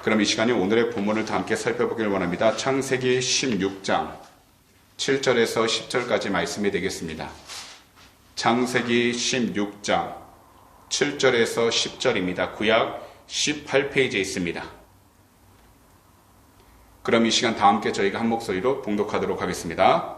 그럼 이 시간에 오늘의 본문을 다 함께 살펴보길 원합니다. 창세기 16장 7절에서 10절까지 말씀이 되겠습니다. 창세기 16장 7절에서 10절입니다. 구약 18페이지에 있습니다. 그럼 이 시간 다 함께 저희가 한 목소리로 봉독하도록 하겠습니다.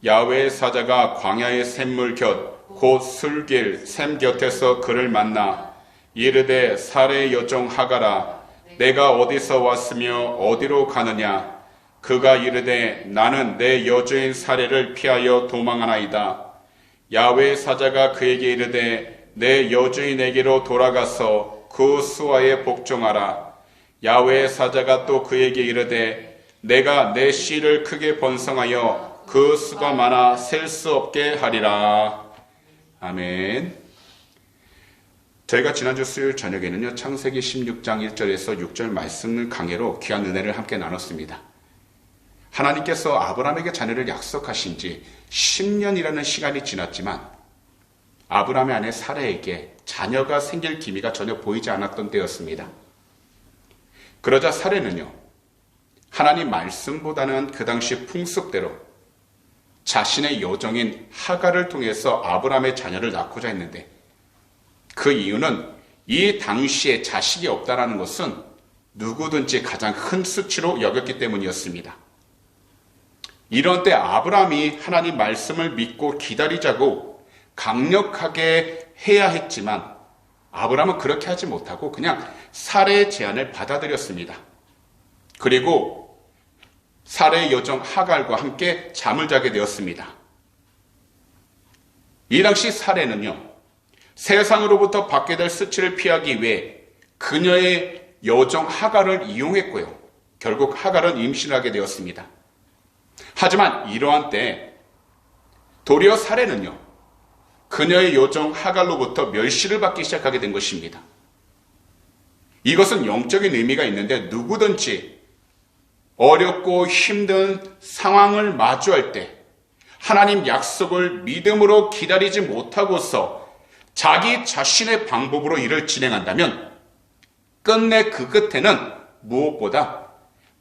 야훼의 사자가 광야의 샘물 곁 곧 술길 샘 곁에서 그를 만나 이르되 사레의 여종 하가라 내가 어디서 왔으며 어디로 가느냐. 그가 이르되 나는 내 여주인 사레를 피하여 도망하나이다. 야훼의 사자가 그에게 이르되 내 여주인에게로 돌아가서 그 수하에 복종하라. 야훼의 사자가 또 그에게 이르되 내가 내 씨를 크게 번성하여 그 수가 많아 셀 수 없게 하리라. 아멘. 저희가 지난주 수요일 저녁에는요, 창세기 16장 1절에서 6절 말씀을 강해로 귀한 은혜를 함께 나눴습니다. 하나님께서 아브라함에게 자녀를 약속하신 지 10년이라는 시간이 지났지만 아브라함의 아내 사라에게 자녀가 생길 기미가 전혀 보이지 않았던 때였습니다. 그러자 사라는요, 하나님 말씀보다는 그 당시 풍습대로 자신의 여종인 하가를 통해서 아브라함의 자녀를 낳고자 했는데 그 이유는 이 당시에 자식이 없다라는 것은 누구든지 가장 큰 수치로 여겼기 때문이었습니다. 이런 때 아브라함이 하나님 말씀을 믿고 기다리자고 강력하게 해야 했지만 아브라함은 그렇게 하지 못하고 그냥 사라의 제안을 받아들였습니다. 그리고 사라의 여종 하갈과 함께 잠을 자게 되었습니다. 이 당시 사라는요, 세상으로부터 받게 될 수치를 피하기 위해 그녀의 여종 하갈을 이용했고요. 결국 하갈은 임신하게 되었습니다. 하지만 이러한 때 도리어 사라는요, 그녀의 여종 하갈로부터 멸시를 받기 시작하게 된 것입니다. 이것은 영적인 의미가 있는데 누구든지 어렵고 힘든 상황을 마주할 때 하나님 약속을 믿음으로 기다리지 못하고서 자기 자신의 방법으로 일을 진행한다면 끝내 그 끝에는 무엇보다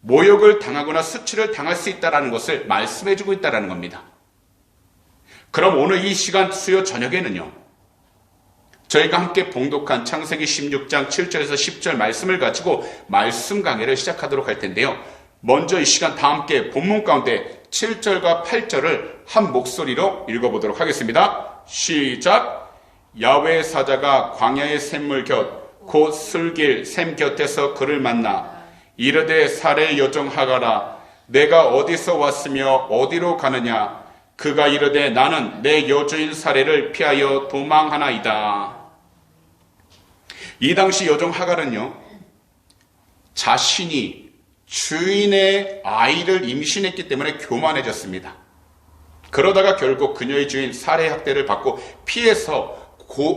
모욕을 당하거나 수치를 당할 수 있다는 것을 말씀해주고 있다는 겁니다. 그럼 오늘 이 시간 수요 저녁에는요, 저희가 함께 봉독한 창세기 16장 7절에서 10절 말씀을 가지고 말씀 강해를 시작하도록 할 텐데요. 먼저 이 시간 다 함께 본문 가운데 7절과 8절을 한 목소리로 읽어보도록 하겠습니다. 시작! 야훼의 사자가 광야의 샘물 곁 곧 술길 샘 곁에서 그를 만나 이르되 사레의 여종 하가라 내가 어디서 왔으며 어디로 가느냐. 그가 이르되 나는 내 여주인 사레를 피하여 도망하나이다. 이 당시 여종 하갈은요, 자신이 주인의 아이를 임신했기 때문에 교만해졌습니다. 그러다가 결국 그녀의 주인 사레의 학대를 받고 피해서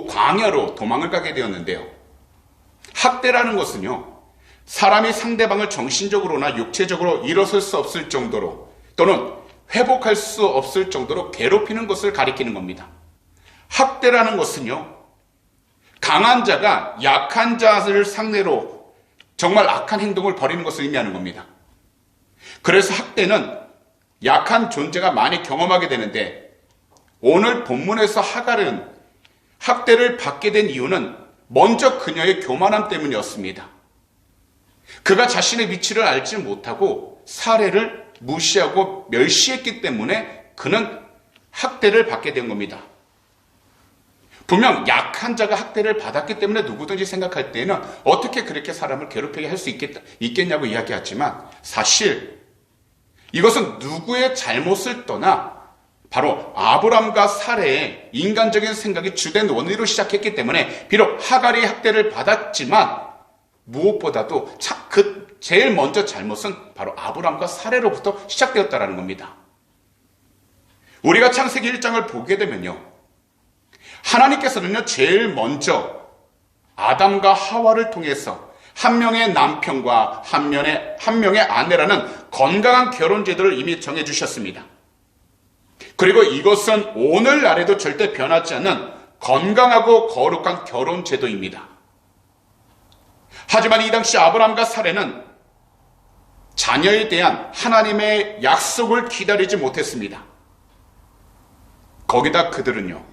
광야로 도망을 가게 되었는데요. 학대라는 것은요, 사람이 상대방을 정신적으로나 육체적으로 일어설 수 없을 정도로 또는 회복할 수 없을 정도로 괴롭히는 것을 가리키는 겁니다. 학대라는 것은요, 강한 자가 약한 자를 상대로 정말 악한 행동을 벌이는 것을 의미하는 겁니다. 그래서 학대는 약한 존재가 많이 경험하게 되는데 오늘 본문에서 하갈은 학대를 받게 된 이유는 먼저 그녀의 교만함 때문이었습니다. 그가 자신의 위치를 알지 못하고 사레를 무시하고 멸시했기 때문에 그는 학대를 받게 된 겁니다. 분명 약한 자가 학대를 받았기 때문에 누구든지 생각할 때에는 어떻게 그렇게 사람을 괴롭히게 할 수 있겠냐고 이야기하지만 사실 이것은 누구의 잘못을 떠나 바로 아브람과 사레의 인간적인 생각이 주된 원리로 시작했기 때문에 비록 하갈이 학대를 받았지만 무엇보다도 제일 먼저 잘못은 바로 아브람과 사레로부터 시작되었다는 겁니다. 우리가 창세기 1장을 보게 되면요, 하나님께서는요, 제일 먼저 아담과 하와를 통해서 한 명의 남편과 한 명의 아내라는 건강한 결혼 제도를 이미 정해 주셨습니다. 그리고 이것은 오늘날에도 절대 변하지 않는 건강하고 거룩한 결혼 제도입니다. 하지만 이 당시 아브라함과 사레는 자녀에 대한 하나님의 약속을 기다리지 못했습니다. 거기다 그들은요,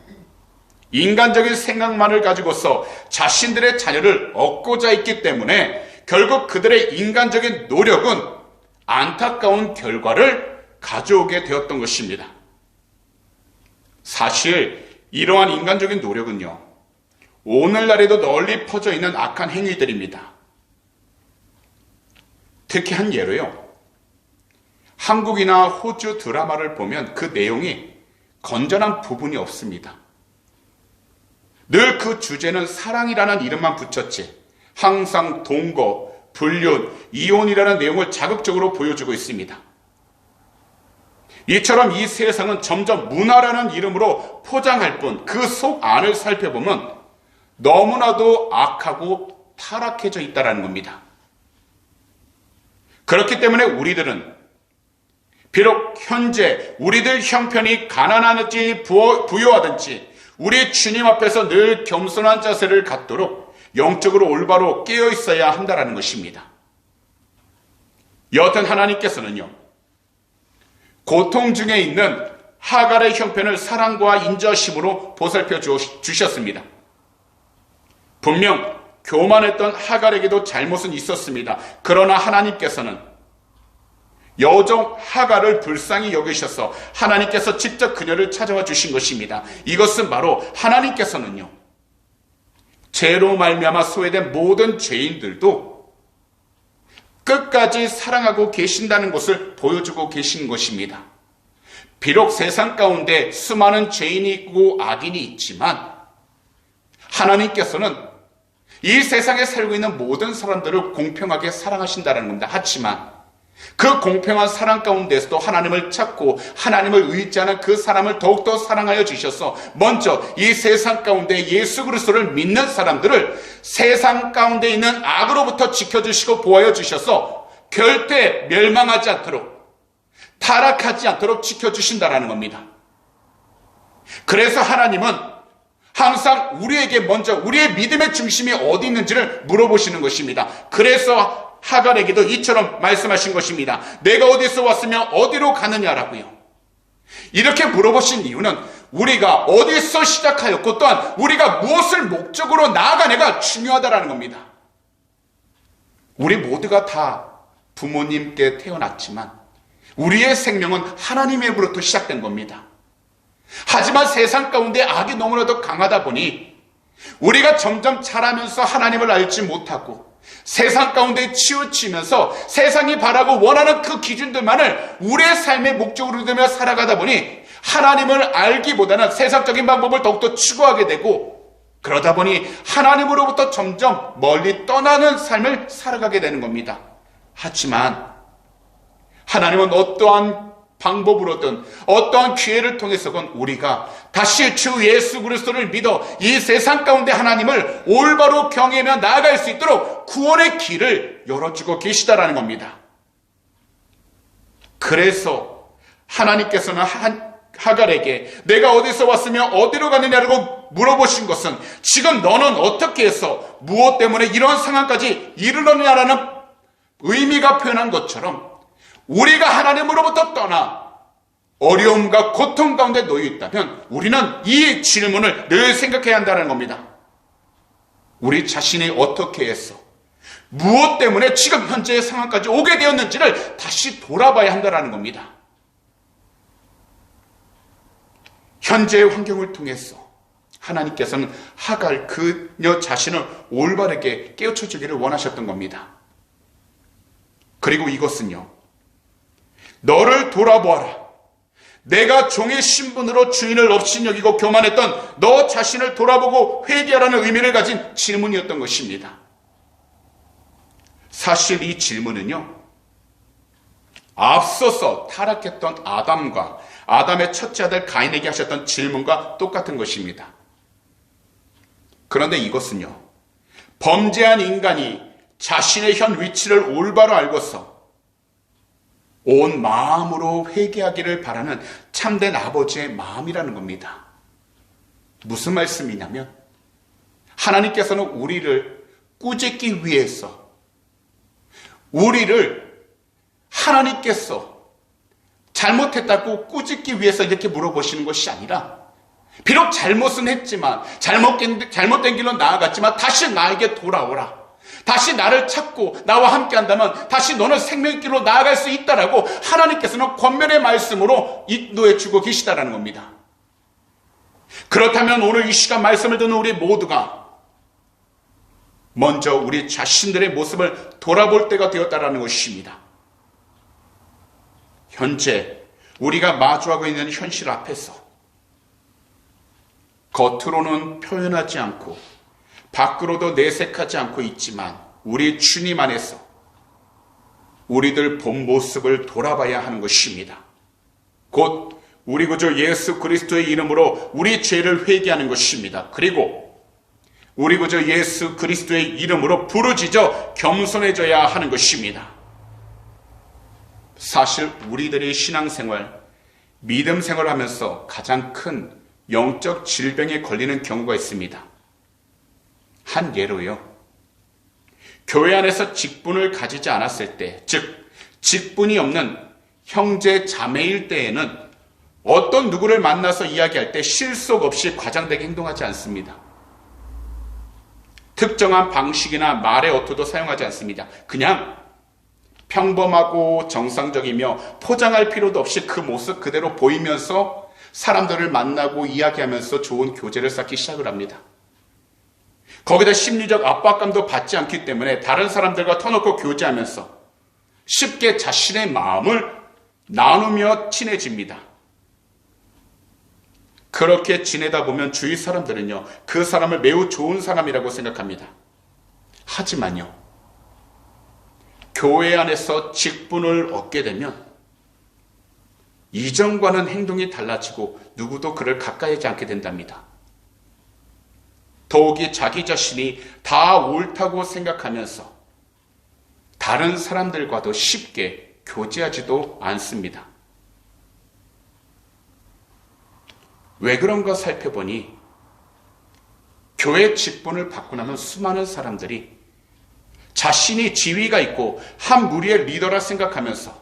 인간적인 생각만을 가지고서 자신들의 자녀를 얻고자 했기 때문에 결국 그들의 인간적인 노력은 안타까운 결과를 가져오게 되었던 것입니다. 사실 이러한 인간적인 노력은요, 오늘날에도 널리 퍼져 있는 악한 행위들입니다. 특히 한 예로요, 한국이나 호주 드라마를 보면 그 내용이 건전한 부분이 없습니다. 늘 그 주제는 사랑이라는 이름만 붙였지 항상 동거, 불륜, 이혼이라는 내용을 자극적으로 보여주고 있습니다. 이처럼 이 세상은 점점 문화라는 이름으로 포장할 뿐 그 속 안을 살펴보면 너무나도 악하고 타락해져 있다는 겁니다. 그렇기 때문에 우리들은 비록 현재 우리들 형편이 가난하든지 부유하든지 우리 주님 앞에서 늘 겸손한 자세를 갖도록 영적으로 올바로 깨어 있어야 한다는 것입니다. 여하튼 하나님께서는요, 고통 중에 있는 하갈의 형편을 사랑과 인자심으로 보살펴 주셨습니다. 분명 교만했던 하갈에게도 잘못은 있었습니다. 그러나 하나님께서는 여종 하갈을 불쌍히 여기셔서 하나님께서 직접 그녀를 찾아와 주신 것입니다. 이것은 바로 하나님께서는요, 죄로 말미암아 소외된 모든 죄인들도 끝까지 사랑하고 계신다는 것을 보여주고 계신 것입니다. 비록 세상 가운데 수많은 죄인이 있고 악인이 있지만 하나님께서는 이 세상에 살고 있는 모든 사람들을 공평하게 사랑하신다는 겁니다. 하지만 그 공평한 사랑 가운데서도 하나님을 찾고 하나님을 의지하는 그 사람을 더욱더 사랑하여 주셔서 먼저 이 세상 가운데 예수 그리스도를 믿는 사람들을 세상 가운데 있는 악으로부터 지켜주시고 보호하여 주셔서 절대 멸망하지 않도록 타락하지 않도록 지켜주신다는 겁니다. 그래서 하나님은 항상 우리에게 먼저 우리의 믿음의 중심이 어디 있는지를 물어보시는 것입니다. 그래서 하갈에게도 이처럼 말씀하신 것입니다. 내가 어디서 왔으며 어디로 가느냐라고요. 이렇게 물어보신 이유는 우리가 어디서 시작하였고 또한 우리가 무엇을 목적으로 나아가냐가 중요하다는 겁니다. 우리 모두가 다 부모님께 태어났지만 우리의 생명은 하나님으로부터 시작된 겁니다. 하지만 세상 가운데 악이 너무나도 강하다 보니 우리가 점점 자라면서 하나님을 알지 못하고 세상 가운데 치우치면서 세상이 바라고 원하는 그 기준들만을 우리의 삶의 목적으로 두며 살아가다 보니 하나님을 알기보다는 세상적인 방법을 더욱더 추구하게 되고 그러다 보니 하나님으로부터 점점 멀리 떠나는 삶을 살아가게 되는 겁니다. 하지만 하나님은 어떠한 방법으로든 어떠한 기회를 통해서건 우리가 다시 주 예수 그리스도를 믿어 이 세상 가운데 하나님을 올바로 경외하며 나아갈 수 있도록 구원의 길을 열어주고 계시다라는 겁니다. 그래서 하나님께서는 하갈에게 내가 어디서 왔으며 어디로 가느냐라고 물어보신 것은 지금 너는 어떻게 해서 무엇 때문에 이런 상황까지 이르렀냐라는 의미가 표현한 것처럼 우리가 하나님으로부터 떠나 어려움과 고통 가운데 놓여 있다면 우리는 이 질문을 늘 생각해야 한다는 겁니다. 우리 자신이 어떻게 해서 무엇 때문에 지금 현재의 상황까지 오게 되었는지를 다시 돌아봐야 한다는 겁니다. 현재의 환경을 통해서 하나님께서는 하갈 그녀 자신을 올바르게 깨우쳐 주기를 원하셨던 겁니다. 그리고 이것은요, 너를 돌아보아라. 내가 종의 신분으로 주인을 업신여기고 교만했던 너 자신을 돌아보고 회개하라는 의미를 가진 질문이었던 것입니다. 사실 이 질문은요, 앞서서 타락했던 아담과 아담의 첫째 아들 가인에게 하셨던 질문과 똑같은 것입니다. 그런데 이것은요, 범죄한 인간이 자신의 현 위치를 올바로 알고서 온 마음으로 회개하기를 바라는 참된 아버지의 마음이라는 겁니다. 무슨 말씀이냐면 하나님께서는 우리를 꾸짖기 위해서 우리를 하나님께서 잘못했다고 꾸짖기 위해서 이렇게 물어보시는 것이 아니라, 비록 잘못은 했지만, 잘못된 길로 나아갔지만 다시 나에게 돌아오라, 다시 나를 찾고 나와 함께 한다면 다시 너는 생명의 길로 나아갈 수 있다라고 하나님께서는 권면의 말씀으로 인도해 주고 계시다라는 겁니다. 그렇다면 오늘 이 시간 말씀을 듣는 우리 모두가 먼저 우리 자신들의 모습을 돌아볼 때가 되었다라는 것입니다. 현재 우리가 마주하고 있는 현실 앞에서 겉으로는 표현하지 않고 밖으로도 내색하지 않고 있지만 우리 주님 안에서 우리들 본 모습을 돌아봐야 하는 것입니다. 곧 우리 구주 예수 그리스도의 이름으로 우리 죄를 회개하는 것입니다. 그리고 우리 구주 예수 그리스도의 이름으로 부르짖어 겸손해져야 하는 것입니다. 사실 우리들의 신앙생활, 믿음 생활을 하면서 가장 큰 영적 질병에 걸리는 경우가 있습니다. 한 예로요, 교회 안에서 직분을 가지지 않았을 때, 즉 직분이 없는 형제 자매일 때에는 어떤 누구를 만나서 이야기할 때 실속 없이 과장되게 행동하지 않습니다. 특정한 방식이나 말의 어투도 사용하지 않습니다. 그냥 평범하고 정상적이며 포장할 필요도 없이 그 모습 그대로 보이면서 사람들을 만나고 이야기하면서 좋은 교제를 쌓기 시작을 합니다. 거기다 심리적 압박감도 받지 않기 때문에 다른 사람들과 터놓고 교제하면서 쉽게 자신의 마음을 나누며 친해집니다. 그렇게 지내다 보면 주위 사람들은요, 그 사람을 매우 좋은 사람이라고 생각합니다. 하지만요, 교회 안에서 직분을 얻게 되면 이전과는 행동이 달라지고 누구도 그를 가까이 하지 않게 된답니다. 더욱이 자기 자신이 다 옳다고 생각하면서 다른 사람들과도 쉽게 교제하지도 않습니다. 왜 그런가 살펴보니 교회 직분을 받고 나면 수많은 사람들이 자신이 지위가 있고 한 무리의 리더라 생각하면서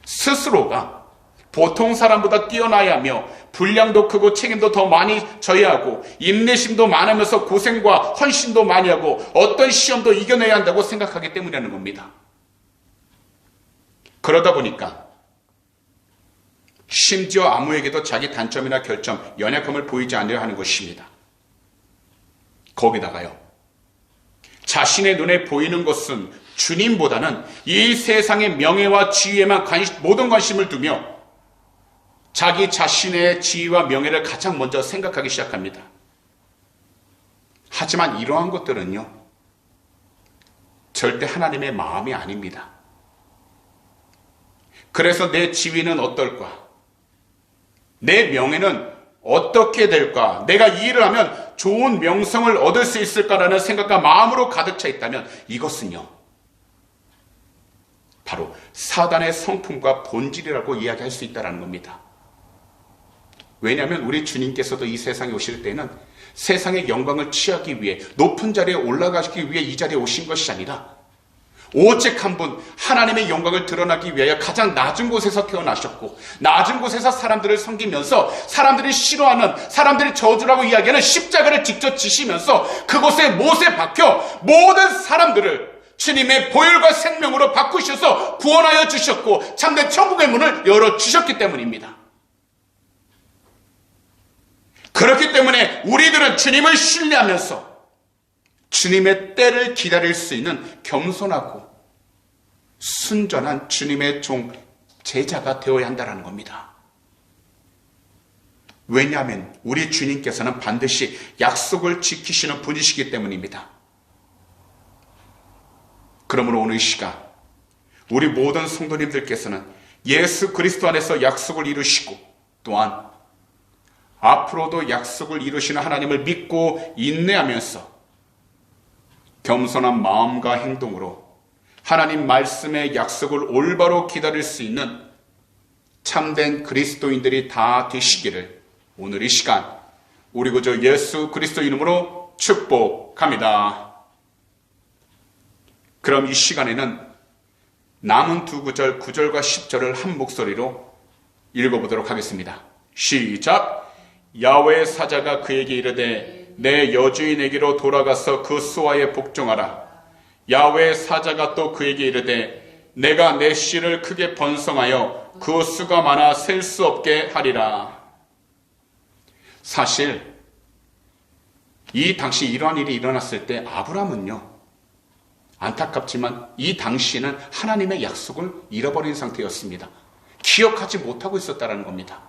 스스로가 보통 사람보다 뛰어나야 하며 분량도 크고 책임도 더 많이 져야 하고 인내심도 많으면서 고생과 헌신도 많이 하고 어떤 시험도 이겨내야 한다고 생각하기 때문이라는 겁니다. 그러다 보니까 심지어 아무에게도 자기 단점이나 결점, 연약함을 보이지 않으려 하는 것입니다. 거기다가요, 자신의 눈에 보이는 것은 주님보다는 이 세상의 명예와 지위에만 모든 관심을 두며 자기 자신의 지위와 명예를 가장 먼저 생각하기 시작합니다. 하지만 이러한 것들은요, 절대 하나님의 마음이 아닙니다. 그래서 내 지위는 어떨까? 내 명예는 어떻게 될까? 내가 이 일을 하면 좋은 명성을 얻을 수 있을까라는 생각과 마음으로 가득 차 있다면 이것은요, 바로 사단의 성품과 본질이라고 이야기할 수 있다는 겁니다. 왜냐하면 우리 주님께서도 이 세상에 오실 때는 세상의 영광을 취하기 위해, 높은 자리에 올라가기 위해 이 자리에 오신 것이 아니라 오직 한 분, 하나님의 영광을 드러나기 위하여 가장 낮은 곳에서 태어나셨고 낮은 곳에서 사람들을 섬기면서 사람들이 싫어하는, 사람들이 저주라고 이야기하는 십자가를 직접 지시면서 그곳에 못에 박혀 모든 사람들을 주님의 보혈과 생명으로 바꾸셔서 구원하여 주셨고 참된 천국의 문을 열어주셨기 때문입니다. 그렇기 때문에 우리들은 주님을 신뢰하면서 주님의 때를 기다릴 수 있는 겸손하고 순전한 주님의 종, 제자가 되어야 한다는 겁니다. 왜냐하면 우리 주님께서는 반드시 약속을 지키시는 분이시기 때문입니다. 그러므로 오늘 이 시간 우리 모든 성도님들께서는 예수 그리스도 안에서 약속을 이루시고 또한 앞으로도 약속을 이루시는 하나님을 믿고 인내하면서 겸손한 마음과 행동으로 하나님 말씀의 약속을 올바로 기다릴 수 있는 참된 그리스도인들이 다 되시기를 오늘 이 시간 우리 구주 예수 그리스도 이름으로 축복합니다. 그럼 이 시간에는 남은 두 구절, 9절과 10절을 한 목소리로 읽어보도록 하겠습니다. 시작! 야훼의 사자가 그에게 이르되 내 여주인에게로 돌아가서 그 수하에 복종하라. 야훼의 사자가 또 그에게 이르되 내가 내 씨를 크게 번성하여 그 수가 많아 셀 수 없게 하리라. 사실 이 당시 이러한 일이 일어났을 때 아브라함은요, 안타깝지만 이 당시에는 하나님의 약속을 잃어버린 상태였습니다. 기억하지 못하고 있었다는 겁니다.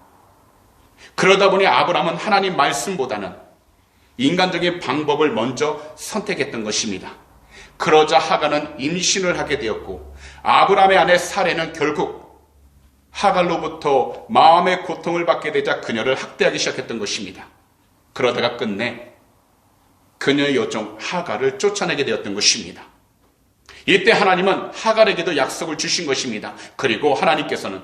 그러다 보니 아브라함은 하나님 말씀보다는 인간적인 방법을 먼저 선택했던 것입니다. 그러자 하갈은 임신을 하게 되었고 아브라함의 아내 사레는 결국 하갈로부터 마음의 고통을 받게 되자 그녀를 학대하기 시작했던 것입니다. 그러다가 끝내 그녀의 여종 하갈을 쫓아내게 되었던 것입니다. 이때 하나님은 하갈에게도 약속을 주신 것입니다. 그리고 하나님께서는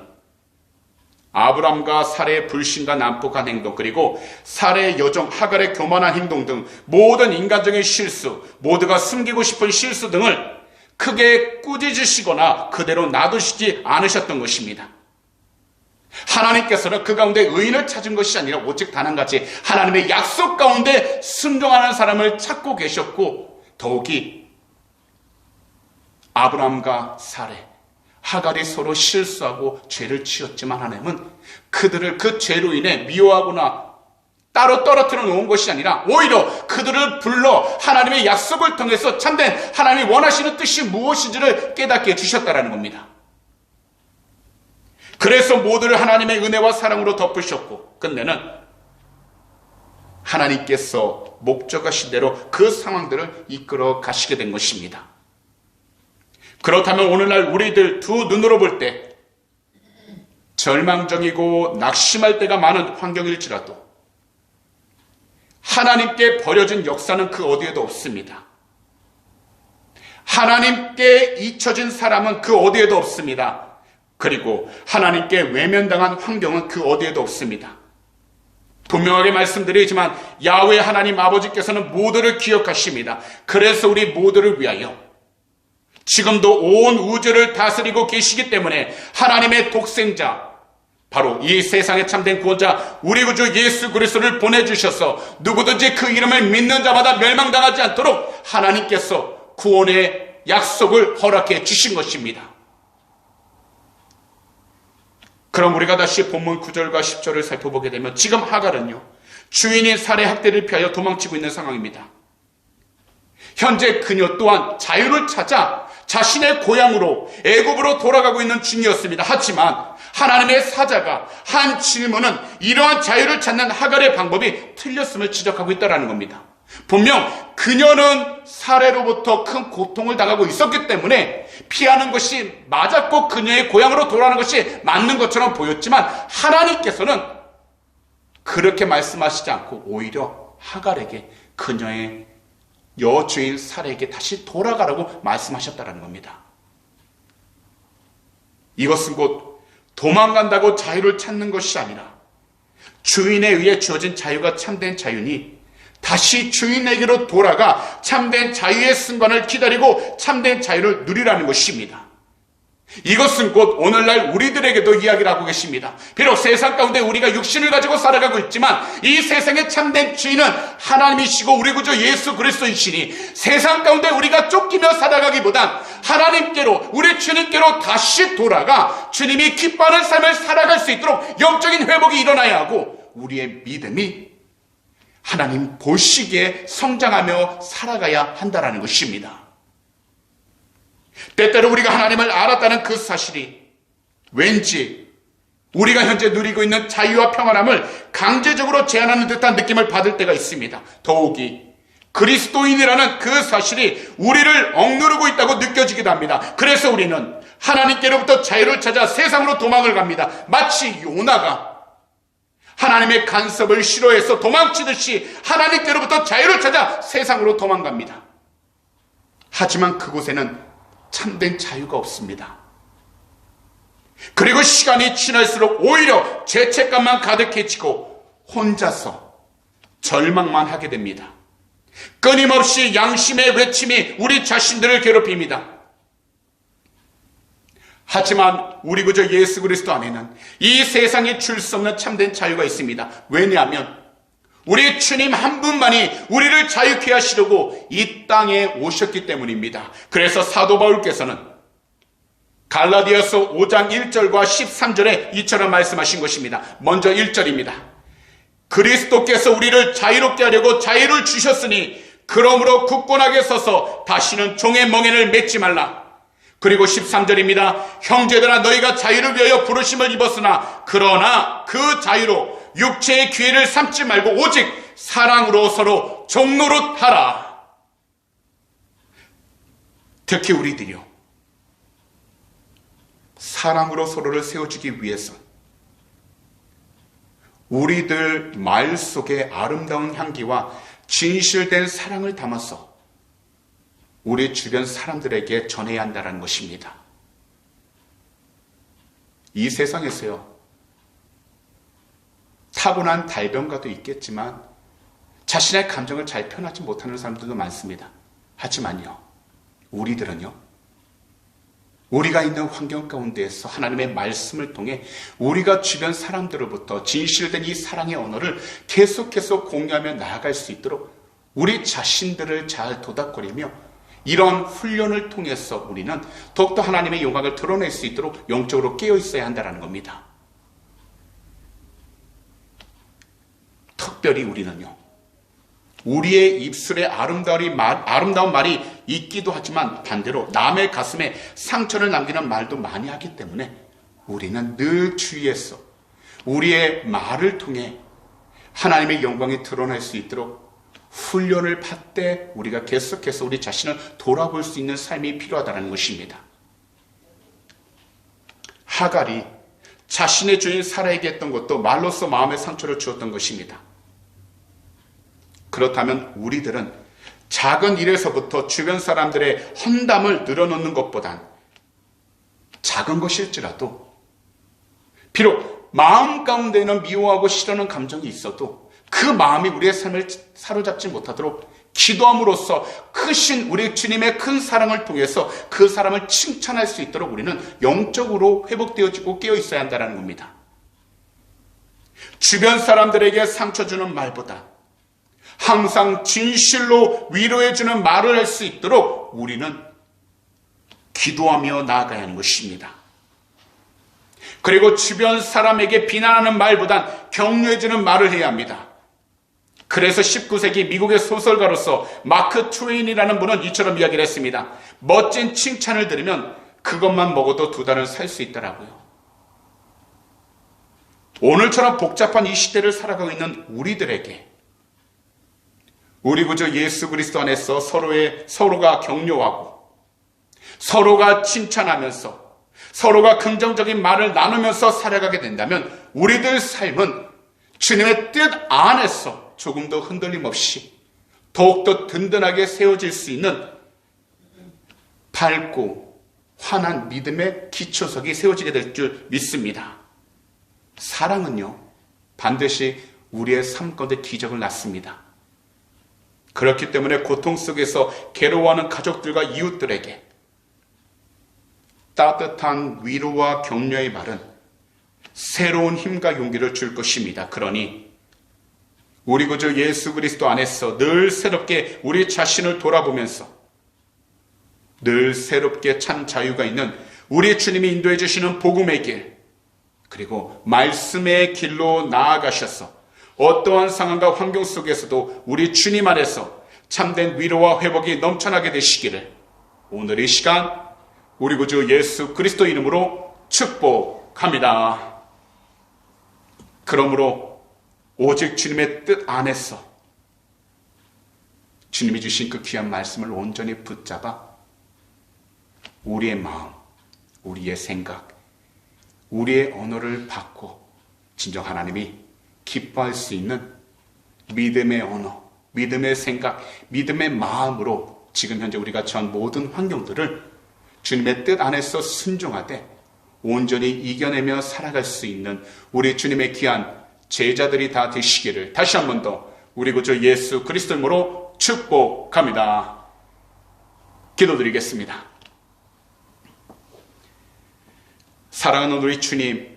아브람과 사레의 불신과 난폭한 행동, 그리고 사레의 여종 하갈의 교만한 행동 등 모든 인간적인 실수, 모두가 숨기고 싶은 실수 등을 크게 꾸짖으시거나 그대로 놔두시지 않으셨던 것입니다. 하나님께서는 그 가운데 의인을 찾은 것이 아니라 오직 단 한 가지 하나님의 약속 가운데 순종하는 사람을 찾고 계셨고, 더욱이 아브람과 사레, 하갈이 서로 실수하고 죄를 지었지만 하나님은 그들을 그 죄로 인해 미워하거나 따로 떨어뜨려 놓은 것이 아니라 오히려 그들을 불러 하나님의 약속을 통해서 참된 하나님이 원하시는 뜻이 무엇인지를 깨닫게 해주셨다는 겁니다. 그래서 모두를 하나님의 은혜와 사랑으로 덮으셨고 끝내는 하나님께서 목적하신 대로 그 상황들을 이끌어 가시게 된 것입니다. 그렇다면 오늘날 우리들 두 눈으로 볼 때 절망적이고 낙심할 때가 많은 환경일지라도 하나님께 버려진 역사는 그 어디에도 없습니다. 하나님께 잊혀진 사람은 그 어디에도 없습니다. 그리고 하나님께 외면당한 환경은 그 어디에도 없습니다. 분명하게 말씀드리지만 야훼 하나님 아버지께서는 모두를 기억하십니다. 그래서 우리 모두를 위하여 지금도 온 우주를 다스리고 계시기 때문에 하나님의 독생자, 바로 이 세상에 참된 구원자 우리 구주 예수 그리스도를 보내주셔서 누구든지 그 이름을 믿는 자마다 멸망당하지 않도록 하나님께서 구원의 약속을 허락해 주신 것입니다. 그럼 우리가 다시 본문 9절과 10절을 살펴보게 되면 지금 하갈은요, 주인인 사레 학대를 피하여 도망치고 있는 상황입니다. 현재 그녀 또한 자유를 찾아 자신의 고향으로 애굽으로 돌아가고 있는 중이었습니다. 하지만 하나님의 사자가 한 질문은 이러한 자유를 찾는 하갈의 방법이 틀렸음을 지적하고 있다는 겁니다. 분명 그녀는 사레로부터 큰 고통을 당하고 있었기 때문에 피하는 것이 맞았고 그녀의 고향으로 돌아가는 것이 맞는 것처럼 보였지만 하나님께서는 그렇게 말씀하시지 않고 오히려 하갈에게 그녀의 여주인 사레에게 다시 돌아가라고 말씀하셨다는 겁니다. 이것은 곧 도망간다고 자유를 찾는 것이 아니라 주인에 의해 주어진 자유가 참된 자유니 다시 주인에게로 돌아가 참된 자유의 순간을 기다리고 참된 자유를 누리라는 것입니다. 이것은 곧 오늘날 우리들에게도 이야기를 하고 계십니다. 비록 세상 가운데 우리가 육신을 가지고 살아가고 있지만 이 세상의 참된 주인은 하나님이시고 우리 구주 예수 그리스도이시니 세상 가운데 우리가 쫓기며 살아가기보단 하나님께로, 우리 주님께로 다시 돌아가 주님이 기뻐하는 삶을 살아갈 수 있도록 영적인 회복이 일어나야 하고 우리의 믿음이 하나님 보시기에 성장하며 살아가야 한다는 것입니다. 때때로 우리가 하나님을 알았다는 그 사실이 왠지 우리가 현재 누리고 있는 자유와 평안함을 강제적으로 제한하는 듯한 느낌을 받을 때가 있습니다. 더욱이 그리스도인이라는 그 사실이 우리를 억누르고 있다고 느껴지기도 합니다. 그래서 우리는 하나님께로부터 자유를 찾아 세상으로 도망을 갑니다. 마치 요나가 하나님의 간섭을 싫어해서 도망치듯이 하나님께로부터 자유를 찾아 세상으로 도망갑니다. 하지만 그곳에는 참된 자유가 없습니다. 그리고 시간이 지날수록 오히려 죄책감만 가득해지고 혼자서 절망만 하게 됩니다. 끊임없이 양심의 외침이 우리 자신들을 괴롭힙니다. 하지만 우리 구주 예수 그리스도 안에는 이 세상에 줄 수 없는 참된 자유가 있습니다. 왜냐하면 우리 주님 한 분만이 우리를 자유케 하시려고 이 땅에 오셨기 때문입니다. 그래서 사도 바울께서는 갈라디아서 5장 1절과 13절에 이처럼 말씀하신 것입니다. 먼저 1절입니다. 그리스도께서 우리를 자유롭게 하려고 자유를 주셨으니 그러므로 굳건하게 서서 다시는 종의 멍에를 맺지 말라. 그리고 13절입니다. 형제들아 너희가 자유를 위하여 부르심을 입었으나 그러나 그 자유로 육체의 기회를 삼지 말고 오직 사랑으로 서로 종노릇하라. 특히 우리들이요, 사랑으로 서로를 세워주기 위해서 우리들 말 속에 아름다운 향기와 진실된 사랑을 담아서 우리 주변 사람들에게 전해야 한다는 것입니다. 이 세상에서요, 타고난 달변가도 있겠지만 자신의 감정을 잘 표현하지 못하는 사람들도 많습니다. 하지만요, 우리들은요, 우리가 있는 환경 가운데에서 하나님의 말씀을 통해 우리가 주변 사람들로부터 진실된 이 사랑의 언어를 계속해서 공유하며 나아갈 수 있도록 우리 자신들을 잘 도닥거리며 이런 훈련을 통해서 우리는 더욱더 하나님의 영광을 드러낼 수 있도록 영적으로 깨어 있어야 한다는 겁니다. 특별히 우리는요, 우리의 입술에 아름다운 말이 있기도 하지만 반대로 남의 가슴에 상처를 남기는 말도 많이 하기 때문에 우리는 늘 주의해서 우리의 말을 통해 하나님의 영광이 드러날 수 있도록 훈련을 받되 우리가 계속해서 우리 자신을 돌아볼 수 있는 삶이 필요하다는 것입니다. 하갈이 자신의 주인 사라에게 했던 것도 말로써 마음의 상처를 주었던 것입니다. 그렇다면 우리들은 작은 일에서부터 주변 사람들의 헌담을 늘어놓는 것보단 작은 것일지라도 비록 마음 가운데는 미워하고 싫어하는 감정이 있어도 그 마음이 우리의 삶을 사로잡지 못하도록 기도함으로써 크신 우리 주님의 큰 사랑을 통해서 그 사람을 칭찬할 수 있도록 우리는 영적으로 회복되어지고 깨어 있어야 한다는 겁니다. 주변 사람들에게 상처 주는 말보다 항상 진실로 위로해주는 말을 할 수 있도록 우리는 기도하며 나아가야 하는 것입니다. 그리고 주변 사람에게 비난하는 말보단 격려해주는 말을 해야 합니다. 그래서 19세기 미국의 소설가로서 마크 트웨인이라는 분은 이처럼 이야기를 했습니다. 멋진 칭찬을 들으면 그것만 먹어도 2달은 살 수 있더라고요. 오늘처럼 복잡한 이 시대를 살아가고 있는 우리들에게 우리 구주 예수 그리스도 안에서 서로가 격려하고 서로가 칭찬하면서 서로가 긍정적인 말을 나누면서 살아가게 된다면 우리들 삶은 주님의 뜻 안에서 조금 더 흔들림 없이 더욱더 든든하게 세워질 수 있는 밝고 환한 믿음의 기초석이 세워지게 될 줄 믿습니다. 사랑은요, 반드시 우리의 삶 가운데 기적을 낳습니다. 그렇기 때문에 고통 속에서 괴로워하는 가족들과 이웃들에게 따뜻한 위로와 격려의 말은 새로운 힘과 용기를 줄 것입니다. 그러니 우리 구주 예수 그리스도 안에서 늘 새롭게 우리 자신을 돌아보면서 늘 새롭게 참 자유가 있는 우리 주님이 인도해 주시는 복음의 길, 그리고 말씀의 길로 나아가셔서 어떠한 상황과 환경 속에서도 우리 주님 안에서 참된 위로와 회복이 넘쳐나게 되시기를 오늘 이 시간 우리 구주 예수 그리스도 이름으로 축복합니다. 그러므로 오직 주님의 뜻 안에서 주님이 주신 그 귀한 말씀을 온전히 붙잡아 우리의 마음, 우리의 생각, 우리의 언어를 받고 진정 하나님이 기뻐할 수 있는 믿음의 언어, 믿음의 생각, 믿음의 마음으로 지금 현재 우리가 처한 모든 환경들을 주님의 뜻 안에서 순종하되 온전히 이겨내며 살아갈 수 있는 우리 주님의 귀한 제자들이 다 되시기를 다시 한 번 더 우리 구주 예수 그리스도 이름으로 축복합니다. 기도드리겠습니다. 사랑하는 우리 주님,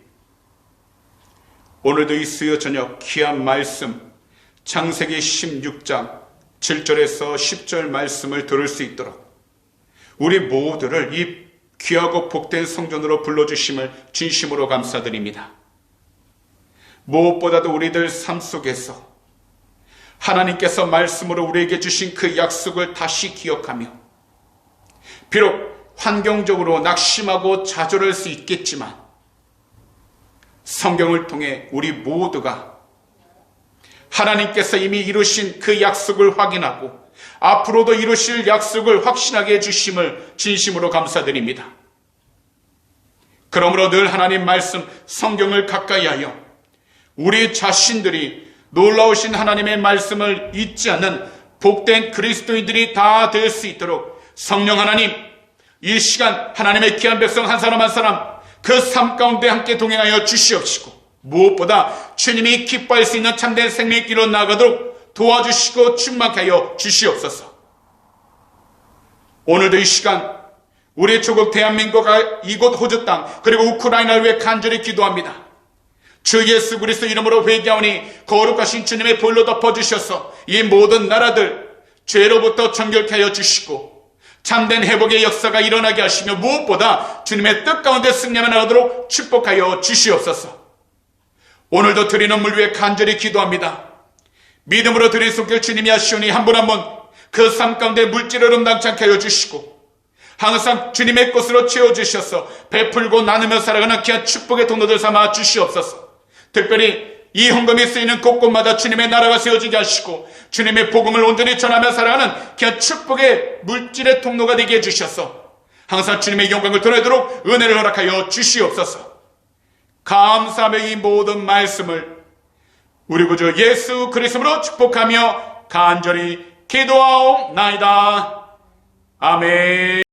오늘도 이 수요 저녁 귀한 말씀 창세기 16장 7절에서 10절 말씀을 들을 수 있도록 우리 모두를 이 귀하고 복된 성전으로 불러주심을 진심으로 감사드립니다. 무엇보다도 우리들 삶 속에서 하나님께서 말씀으로 우리에게 주신 그 약속을 다시 기억하며, 비록 환경적으로 낙심하고 좌절할 수 있겠지만 성경을 통해 우리 모두가 하나님께서 이미 이루신 그 약속을 확인하고 앞으로도 이루실 약속을 확신하게 해주심을 진심으로 감사드립니다. 그러므로 늘 하나님 말씀 성경을 가까이 하여 우리 자신들이 놀라우신 하나님의 말씀을 잊지 않는 복된 그리스도인들이 다 될 수 있도록 성령 하나님, 이 시간 하나님의 귀한 백성 한 사람 한 사람 그 삶 가운데 함께 동행하여 주시옵시고, 무엇보다 주님이 기뻐할 수 있는 참된 생명의 길로 나아가도록 도와주시고 충만케 하여 주시옵소서. 오늘도 이 시간 우리 조국 대한민국과 이곳 호주 땅 그리고 우크라이나를 위해 간절히 기도합니다. 주 예수 그리스도 이름으로 회개하오니 거룩하신 주님의 볼로 덮어주셔서 이 모든 나라들 죄로부터 정결케 하여 주시고 참된 회복의 역사가 일어나게 하시며, 무엇보다 주님의 뜻 가운데 승리하며 나가도록 축복하여 주시옵소서. 오늘도 드리는 물 위에 간절히 기도합니다. 믿음으로 드릴 손길 주님이 하시오니 한 분 한 분 그 삶 가운데 물질을 음당치 않게 하여 주시고 항상 주님의 것으로 채워주셔서 베풀고 나누며 살아가는 귀한 축복의 통로들 삼아 주시옵소서. 특별히 이 헌금이 쓰이는 곳곳마다 주님의 나라가 세워지게 하시고 주님의 복음을 온전히 전하며 살아가는 귀한 축복의 물질의 통로가 되게 해주셔서 항상 주님의 영광을 드러내도록 은혜를 허락하여 주시옵소서. 감사하며 이 모든 말씀을 우리 구주 예수 그리스도로 축복하며 간절히 기도하옵나이다. 아멘.